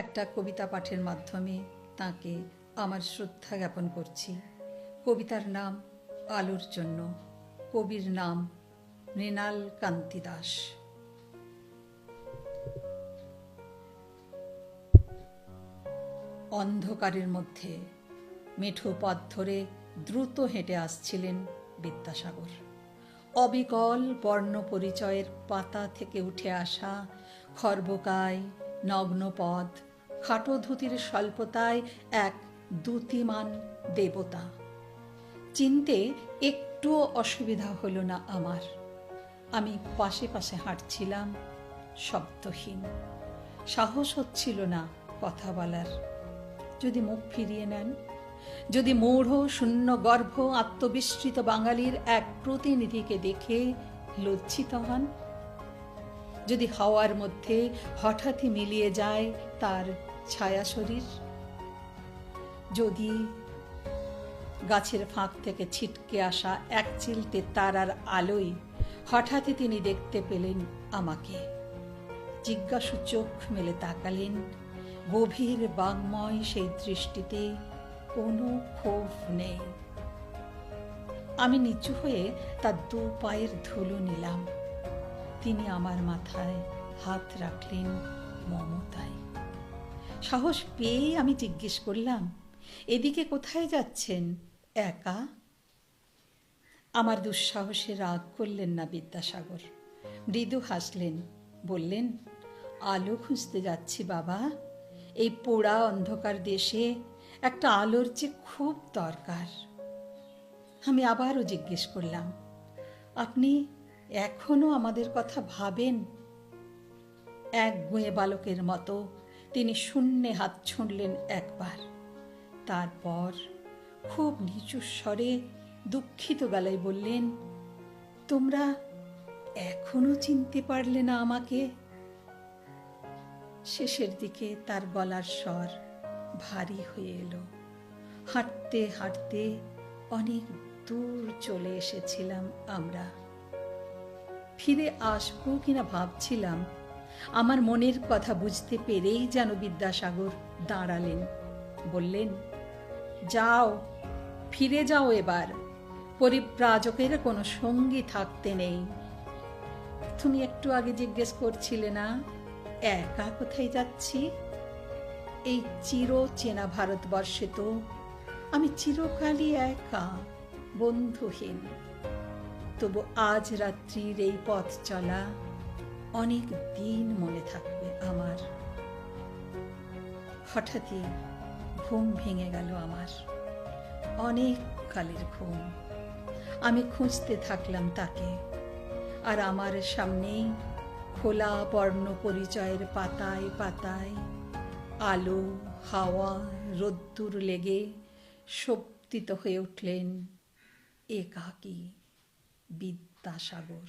একটা কবিতা পাঠের মাধ্যমে তাকে আমার শ্রদ্ধা জ্ঞাপন করছি। কবিতার নাম আলোর জন্য, কবির নাম মৃণাল কান্তি দাস। অন্ধকারের মধ্যে মেঠো পথ ধরে দ্রুত হেঁটে আসছিলেন বিদ্যাসাগর। অবিকল বর্ণ পরিচয়ের পাতা থেকে উঠে আসা খর্বকায় নগ্ন পদ, খাটো ধুতির স্বল্পতায় এক দ্যুতিমান দেবতা। চিনতে একটুও অসুবিধা হলো না আমার। আমি পাশে পাশে হাঁটছিলাম, শব্দহীন। সাহস হচ্ছিল না কথা বলার। যদি মুখ ফিরিয়ে নেন, যদি মূঢ় শূন্য গর্ভ আত্মবিস্মৃত বাঙালির এক প্রতিনিধিকে দেখে লজ্জিত হন, যদি হাওয়ার মধ্যে হঠাৎই মিলিয়ে যায় তার ছায়া শরীর, যদি গাছের ফাঁক থেকে ছিটকে আসা এক চিলতে তারার আলোয় হঠাৎই তিনি দেখতে পেলেন আমাকে, জিজ্ঞাসু চোখ মেলে তাকালেন, গভীর বাংময় সেই দৃষ্টিতে কোনো ক্ষোভ নেই। আমি নিচু হয়ে তার দু পায়ের ধুলো নিলাম। তিনি আমার মাথায় হাত রাখলেন মমতায়। সাহস পেয়ে আমি জিজ্ঞেস করলাম, এদিকে কোথায় যাচ্ছেন? একা? আমার দুঃসাহসে রাগ করলেন না বিদ্যাসাগর। মৃদু হাসলেন, বললেন, আলো খুঁজতে যাচ্ছি বাবা। এই পোড়া অন্ধকার দেশে একটা আলোর যে খুব দরকার। আমি আবারও জিজ্ঞেস করলাম, আপনি এখনো আমাদের কথা ভাবেন? এক গুঁয়ে বালকের মতো তিনি শূন্যে হাত ছুঁড়লেন একবার, তারপর খুব নিচু স্বরে দুঃখিত গলায় বললেন, তোমরা এখনো চিনতে পারলে না আমাকে? শেষের দিকে তার গলার স্বর ভারী হয়ে এলো। হাঁটতে হাঁটতে অনেক দূর চলে এসেছিলাম আমরা। ফিরে আসবো কিনা ভাবছিলাম। আমার মনের কথা বুঝতে পেরেই যেন বিদ্যাসাগর দাঁড়ালেন, বললেন, যাও, ফিরে যাও এবার। পরিব্রাজকের কোনো সঙ্গী থাকতে নেই। তুমি একটু আগে জিজ্ঞেস করছিলে না একা কোথায় যাচ্ছি? এই চির চেনা ভারতবর্ষে তো আমি চিরকালই একা, বন্ধুহীন। তবু আজ রাত্রির এই পথ চলা অনেক দিন মনে থাকবে আমার। হঠাৎই ঘুম ভেঙে গেল আমার, অনেক কালের ঘুম। আমি খুঁজতে থাকলাম তাকে, আর আমার সামনেই খোলা বর্ণ পরিচয়ের পাতায় পাতায় আলো, হাওয়া, রোদ্দুর লেগে শোভিত হয়ে উঠলেন একাকী বিদ্যাসাগর।